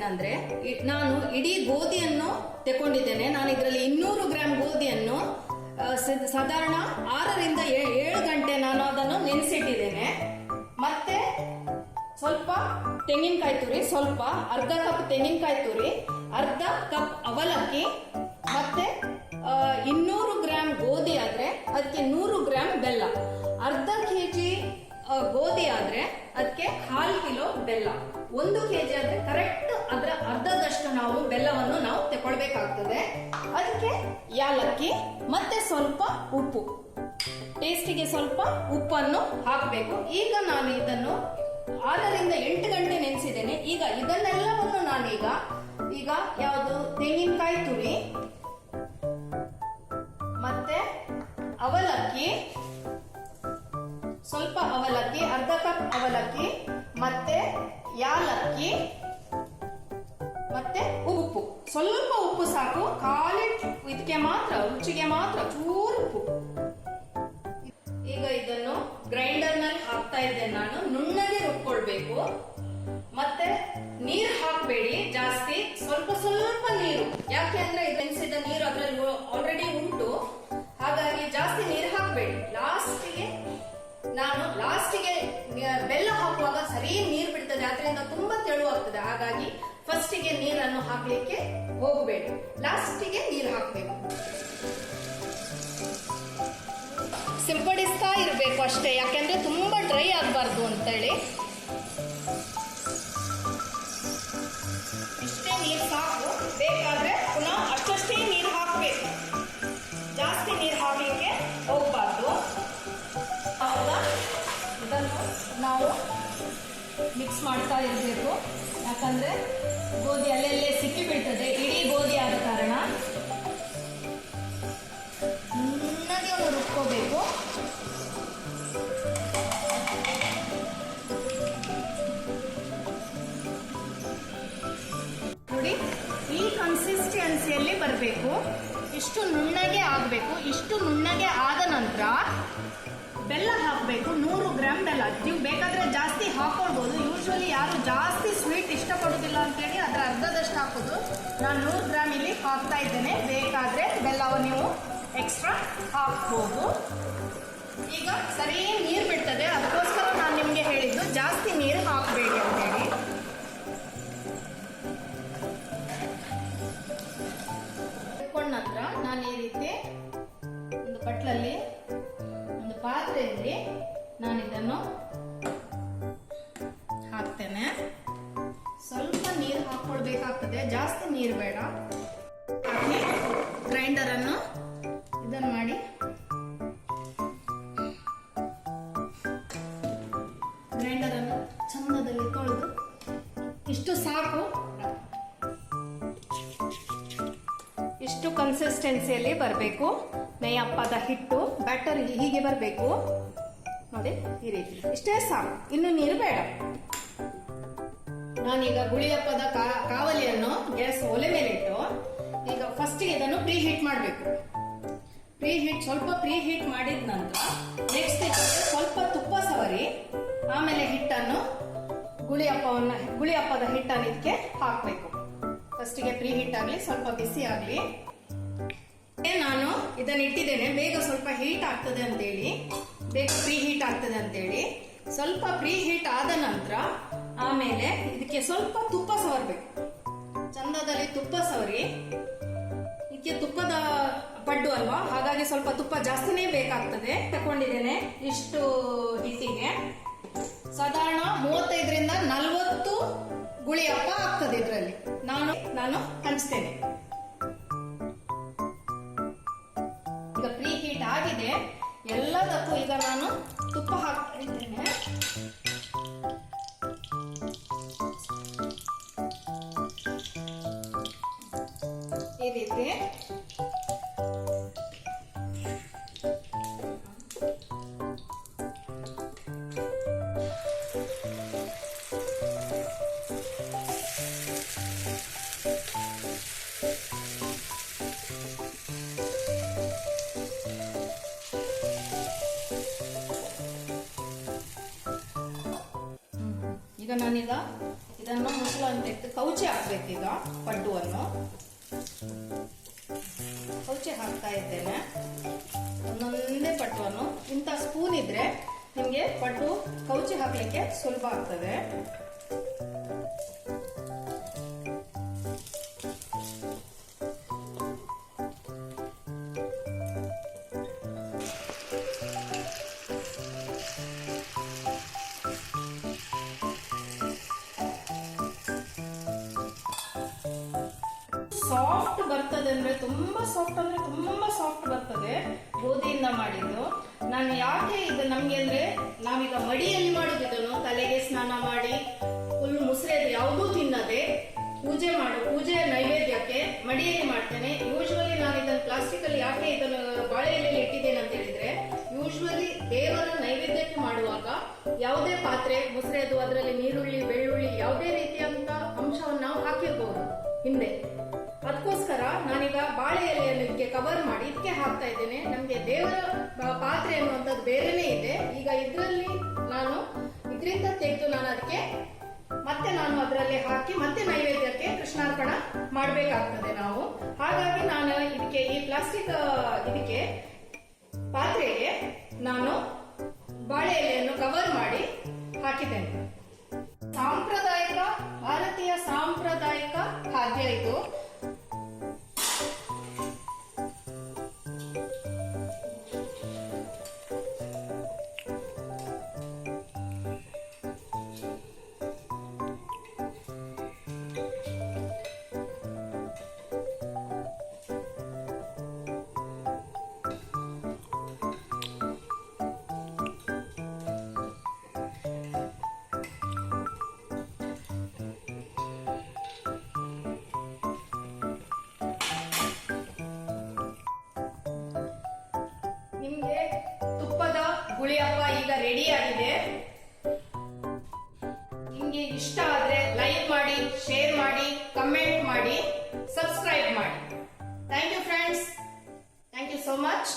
ಏನಂದ್ರೆ ನಾನು ಇಡೀ ಗೋಧಿಯನ್ನು ತಗೊಂಡಿದ್ದೇನೆ. ನಾನು ಇದರಲ್ಲಿ 200 ಗ್ರಾಂ ಗೋಧಿಯನ್ನು ಸಾಧಾರಣ 6ರಿಂದ 7 ಗಂಟೆ ನಾನು ಅದನ್ನು ನೆನೆಸಿಟ್ಟಿದ್ದೇನೆ. ಮತ್ತೆ ಸ್ವಲ್ಪ ತೆಂಗಿನಕಾಯಿ ತುರಿ, ಸ್ವಲ್ಪ ಅರ್ಧ ಕಪ್ ತೆಂಗಿನಕಾಯಿ ತುರಿ, ಅರ್ಧ ಕಪ್ ಅವಲಕ್ಕಿ, ಮತ್ತೆ 200 ಗ್ರಾಂ ಗೋಧಿ ಆದ್ರೆ ಅದಕ್ಕೆ 100 ಗ್ರಾಂ ಬೆಲ್ಲ, ಅರ್ಧ ಕೆಜಿ ಗೋಧಿ ಆದ್ರೆ ಅದಕ್ಕೆ 1/2 ಕಿಲೋ ಬೆಲ್ಲ, 1 ಕೆಜಿ ಆದ್ರೆ ಕರೆಕ್ಟ್ ಅದರ ಅರ್ಧದಷ್ಟು ನಾವು ಬೆಲ್ಲವನ್ನು ನಾವು ತಗೊಳ್ಬೇಕಾಗ್ತದೆ. ಅದಕ್ಕೆ ಯಾಲಕ್ಕಿ ಮತ್ತೆ ಸ್ವಲ್ಪ ಉಪ್ಪು, ಟೇಸ್ಟಿಗೆ ಸ್ವಲ್ಪ ಉಪ್ಪನ್ನು ಹಾಕಬೇಕು. ಈಗ ನಾನು ಇದನ್ನು 6ರಿಂದ 8 ಗಂಟೆ ನೆನೆಸಿದ್ದೇನೆ. ಈಗ ಇದನ್ನೆಲ್ಲವನ್ನು ನಾನೀಗ ಯಾವುದು ತೆಂಗಿನಕಾಯಿ ತುರಿ ಮತ್ತೆ ಅವಲಕ್ಕಿ, ಸ್ವಲ್ಪ ಅವಲಕ್ಕಿ, ಅರ್ಧ ಕಪ್ ಅವಲಕ್ಕಿ, ಮತ್ತೆ ಯಾಲಕ್ಕಿ, ಮತ್ತೆ ಉಪ್ಪು, ಸ್ವಲ್ಪ ಉಪ್ಪು ಸಾಕು, ಖಾಲಿ ಇದಕ್ಕೆ ಮಾತ್ರ, ರುಚಿಗೆ ಮಾತ್ರ ಚೂರು ಉಪ್ಪು. ಈಗ ಇದನ್ನು ಗ್ರೈಂಡರ್ ನಲ್ಲಿ ಹಾಕ್ತಾ ಇದ್ದೇನೆ. ನಾನು ನುಣ್ಣಗೆ ರುಬ್ಕೊಳ್ಬೇಕು. ಮತ್ತೆ ನೀರು ಹಾಕಬೇಡಿ ಜಾಸ್ತಿ, ಸ್ವಲ್ಪ ಸ್ವಲ್ಪ ನೀರು, ಯಾಕೆ ಅಂದ್ರೆ ನೆನೆಸಿದ ನೀರು ಅದರಲ್ಲಿ ಆಲ್ರೆಡಿ ಉಂಟು, ಹಾಗಾಗಿ ಜಾಸ್ತಿ ನೀರು ಹಾಕಬೇಡಿ. ಲಾಸ್ಟಿಗೆ ಬೆಲ್ಲ ಹಾಕುವಾಗ ಸರಿ ನೀರು ಬಿಡ್ತದೆ, ಅದರಿಂದ ತುಂಬಾ ತೆಳುವಾಗ್ತದೆ. ಹಾಗಾಗಿ ಫಸ್ಟಿಗೆ ನೀರನ್ನು ಹಾಕ್ಲಿಕ್ಕೆ ಹೋಗಬೇಡಿ, ಲಾಸ್ಟಿಗೆ ನೀರು ಹಾಕಬೇಕು. ಸಿಂಪಡಿಸ್ತಾ ಇರಬೇಕು ಅಷ್ಟೇ, ಯಾಕೆಂದ್ರೆ ತುಂಬಾ ಡ್ರೈ ಆಗಬಾರ್ದು ಅಂತೇಳಿ. ಇಷ್ಟೇ ನೀರು ಸಾಕು, ಬೇಕಾದ್ರೆ ಪುನಃ ಅಷ್ಟೇ ನೀರು ಹಾಕಬೇಕು, ಜಾಸ್ತಿ ನೀರು ಹಾಕಲಿಕ್ಕೆ ಹೋಗಬಾರ್ದು. ಹೌದಾ, ಇದನ್ನು ನಾವು ಮಿಕ್ಸ್ ಮಾಡ್ತಾ ಇರಬೇಕು, ಯಾಕಂದ್ರೆ ಗೋಧಿ ಅಲ್ಲೆಲ್ಲೇ ಸಿಕ್ಕಿ ಬೀಳ್ತದೆ, ಇಡೀ ಗೋಧಿ ಆದ ಕಾರಣ ನುಣ್ಣಗೆ ಒಂದು ರುಬ್ಕೋಬೇಕು. ನೋಡಿ, ಈ ಕನ್ಸಿಸ್ಟೆನ್ಸಿಯಲ್ಲಿ ಬರಬೇಕು, ಇಷ್ಟು ನುಣ್ಣಗೆ ಆಗಬೇಕು. ಇಷ್ಟು ನುಣ್ಣಗೆ ಆದ ನಂತರ ಬೆಲ್ಲ ಹಾಕಬೇಕು, 100 ಗ್ರಾಂ ಬೆಲ್ಲ. ನೀವು ಬೇಕಾದ್ರೆ ಜಾಸ್ತಿ ಹಾಕೊಳ್ಬೋದು, ಯೂಶುವಲಿ ಯಾರು ಜಾಸ್ತಿ ಸ್ವೀಟ್ ಇಷ್ಟಪಡೋದಿಲ್ಲ ಅಂತೇಳಿ ಅದರ ಅರ್ಧದಷ್ಟು ಹಾಕೋದು. ನಾನು 100 ಗ್ರಾಂ ಇಲ್ಲಿ ಹಾಕ್ತಾ ಇದ್ದೇನೆ, ಬೇಕಾದ್ರೆ ಬೆಲ್ಲವನ್ನು ನೀವು ಎಕ್ಸ್ಟ್ರಾ ಹಾಕ್ಬೋದು. ಈಗ ಸರಿ ನೀರು ಬಿಡ್ತದೆ, ಅದಕ್ಕೋಸ್ಕರ ನಾನು ನಿಮಗೆ ಹೇಳಿದ್ದು ಜಾಸ್ತಿ ನೀರು ಹಾಕಬೇಡಿ ಅಂತೇಳಿ. ಇಟ್ಕೊಂಡ ನಂತರ ನಾನು ಈ ರೀತಿ ಒಂದು ಬಟ್ಲಲ್ಲಿ, ಒಂದು ಪಾತ್ರೆಯಲ್ಲಿ ನಾನು ಇದನ್ನು ಹಾಕ್ತೇನೆ. ಸ್ವಲ್ಪ ನೀರು ಹಾಕೊಳ್ಬೇಕಾಗ್ತದೆ, ಜಾಸ್ತಿ ನೀರು ಬೇಡ. ಹಾಕಿ ಗ್ರೈಂಡರ್ ಅನ್ನು ಇದನ್ನು ಮಾಡಿ ಗ್ರೈಂಡರ್ ಅನ್ನು ಚಂದದಲ್ಲಿ ತೊಳೆದು, ಇಷ್ಟು ಸಾಕು, ಇಷ್ಟು ಕನ್ಸಿಸ್ಟೆನ್ಸಿಯಲ್ಲಿ ಬರಬೇಕು. ನೇಯಪ್ಪದ ಹಿಟ್ಟು ಬ್ಯಾಟರ್ ಹೀಗೆ ಬರಬೇಕು ನೋಡಿ, ಈ ರೀತಿ. ಇಷ್ಟೇ ಸಾಕು, ಇನ್ನು ನೀರು ಬೇಡ. ನಾನೀಗ ಗುಳಿಯಪ್ಪದ ಕಾವಲಿಯನ್ನು ಗ್ಯಾಸ್ ಒಲೆ ಮೇಲೆ ಇಟ್ಟು ಈಗ ಫಸ್ಟಿಗೆ ಇದನ್ನು ಪ್ರೀ ಹೀಟ್ ಮಾಡಬೇಕು. ಸ್ವಲ್ಪ ಪ್ರೀ ಹೀಟ್ ಮಾಡಿದ ನಂತರ ನೆಕ್ಸ್ಟ್ ಸ್ವಲ್ಪ ತುಪ್ಪ ಸವರಿ, ಆಮೇಲೆ ಹಿಟ್ಟನ್ನು ಗುಳಿಯಪ್ಪದ ಹಿಟ್ಟನ್ನು ಇದಕ್ಕೆ ಹಾಕಬೇಕು. ಫಸ್ಟಿಗೆ ಪ್ರೀ ಹೀಟ್ ಆಗಲಿ, ಸ್ವಲ್ಪ ಬಿಸಿ ಆಗಲಿ. ನಾನು ಇದನ್ನು ಇಟ್ಟಿದ್ದೇನೆ, ಬೇಗ ಸ್ವಲ್ಪ ಹೀಟ್ ಆಗ್ತದೆ ಅಂತೇಳಿ, ಬೇಗ ಪ್ರೀ ಹೀಟ್ ಆಗ್ತದೆ ಅಂತೇಳಿ. ಸ್ವಲ್ಪ ಪ್ರೀ ಹೀಟ್ ಆದ ನಂತರ ಆಮೇಲೆ ಇದಕ್ಕೆ ಸ್ವಲ್ಪ ತುಪ್ಪ ಸವರಬೇಕು, ಚಂದದಲ್ಲಿ ತುಪ್ಪ ಸವರಿ. ಇದಕ್ಕೆ ತುಪ್ಪದ ಪಡ್ಡು ಅಲ್ವಾ, ಹಾಗಾಗಿ ಸ್ವಲ್ಪ ತುಪ್ಪ ಜಾಸ್ತಿನೇ ಬೇಕಾಗ್ತದೆ. ತಕೊಂಡಿದ್ದೇನೆ ಇಷ್ಟು ಹಿಟ್ಟಿಗೆ ಸಾಧಾರಣ 35ರಿಂದ 40 ಗುಳಿಯಪ್ಪ ಆಗ್ತದೆ. ಇದರಲ್ಲಿ ನಾನು ಹಂಚ್ತೇನೆ. ಈಗ ಪ್ರೀ ಹೀಟ್ ಆಗಿದೆ ಎಲ್ಲದಕ್ಕೂ. ಈಗ ನಾನು ತುಪ್ಪ ಹಾಕ್ತಾ ಇದ್ದೇನೆ. ಈ ರೀತಿ ಈಗ ನಾನೀಗ ಇದನ್ನು ಮುಚ್ಚಳವನ್ನು ತೆಗೆದು ಕೌಚೆ ಹಾಕ್ಬೇಕೀಗ. ಪಡ್ಡುವನ್ನು ಕೌಚೆ ಹಾಕ್ತಾ ಇದ್ದೇನೆ. ಒಂದೊಂದೇ ಪಡ್ಡುವನ್ನು. ಇಂಥ ಸ್ಪೂನ್ ಇದ್ರೆ ನಿಮಗೆ ಪಡ್ಡು ಕೌಚೆ ಹಾಕ್ಲಿಕ್ಕೆ ಸುಲಭ ಆಗ್ತದೆ. ಸಾಫ್ಟ್ ಬರ್ತದೆ ಅಂದ್ರೆ ತುಂಬಾ ಸಾಫ್ಟ್ ಬರ್ತದೆ ಗೋಧಿಯಿಂದ ಮಾಡಿದ್ದು. ನಾನು ಯಾಕೆ ಇದು ನಮ್ಗೆ ಅಂದ್ರೆ ನಾವೀಗ ಮಡಿಯಲ್ಲಿ ಮಾಡುದು ಇದನ್ನು. ತಲೆಗೆ ಸ್ನಾನ ಮಾಡಿ ಫುಲ್ ಮುಸ್ರೆದು ಯಾವುದೂ ತಿನ್ನದೆ ಪೂಜೆ ನೈವೇದ್ಯಕ್ಕೆ ಮಡಿಯಲ್ಲಿ ಮಾಡ್ತೇನೆ. ಯೂಶ್ವಲಿ ನಾನು ಇದನ್ನು ಪ್ಲಾಸ್ಟಿಕ್ ಅಲ್ಲಿ ಯಾಕೆ ಇದನ್ನು ಬಾಳೆ ಎಲೆಯಲ್ಲಿ ಇಟ್ಟಿದ್ದೇನೆ ಅಂತ ಹೇಳಿದ್ರೆ, ಯೂಶ್ವಲಿ ದೇವರ ನೈವೇದ್ಯಕ್ಕೆ ಮಾಡುವಾಗ ಯಾವುದೇ ಪಾತ್ರೆ ಮುಸ್ರೆದು ಅದರಲ್ಲಿ ನೀರುಳ್ಳಿ ಬೆಳ್ಳುಳ್ಳಿ ಯಾವುದೇ ರೀತಿಯಂತ ಅಂಶವನ್ನು ನಾವು ಹಾಕಿರ್ಬೋದು ಹಿಂದೆ. ಅದಕ್ಕೋಸ್ಕರ ನಾನೀಗ ಬಾಳೆ ಎಲೆಯನ್ನು ಇದಕ್ಕೆ ಕವರ್ ಮಾಡಿ ಇದಕ್ಕೆ ಹಾಕ್ತಾ ಇದ್ದೇನೆ. ನಮ್ಗೆ ದೇವರ ಪಾತ್ರೆ ಅನ್ನುವಂಥದ್ದು ಬೇರೆನೇ ಇದೆ. ಈಗ ಇದರಿಂದ ತೆಗೆದು ನಾನು ಅದಕ್ಕೆ ನಾನು ಅದರಲ್ಲಿ ಹಾಕಿ ಮತ್ತೆ ನೈವೇದ್ಯಕ್ಕೆ ಕೃಷ್ಣಾರ್ಪಣ ಮಾಡಬೇಕಾಗ್ತದೆ ನಾವು. ಹಾಗಾಗಿ ನಾನು ಇದಕ್ಕೆ ಈ ಪ್ಲಾಸ್ಟಿಕ್ ಇದಕ್ಕೆ ಪಾತ್ರೆಗೆ ನಾನು ಬಾಳೆ ಎಲೆಯನ್ನು ಕವರ್ ಮಾಡಿ ಹಾಕಿದ್ದೇನೆ. ಭಾರತೀಯ ಸಾಂಪ್ರದಾಯಿಕ ಖಾದ್ಯ ಇದು. ನಿಮ್ಗೆ ತುಪ್ಪದ ಹುಳಿಯಪ್ಪ ಈಗ ರೆಡಿ ಆಗಿದೆ. ನಿಮ್ಗೆ ಇಷ್ಟ ಆದ್ರೆ ಲೈಕ್ ಮಾಡಿ, ಶೇರ್ ಮಾಡಿ, ಕಮೆಂಟ್ ಮಾಡಿ, ಸಬ್ಸ್ಕ್ರೈಬ್ ಮಾಡಿ. Thank you friends. Thank you so much.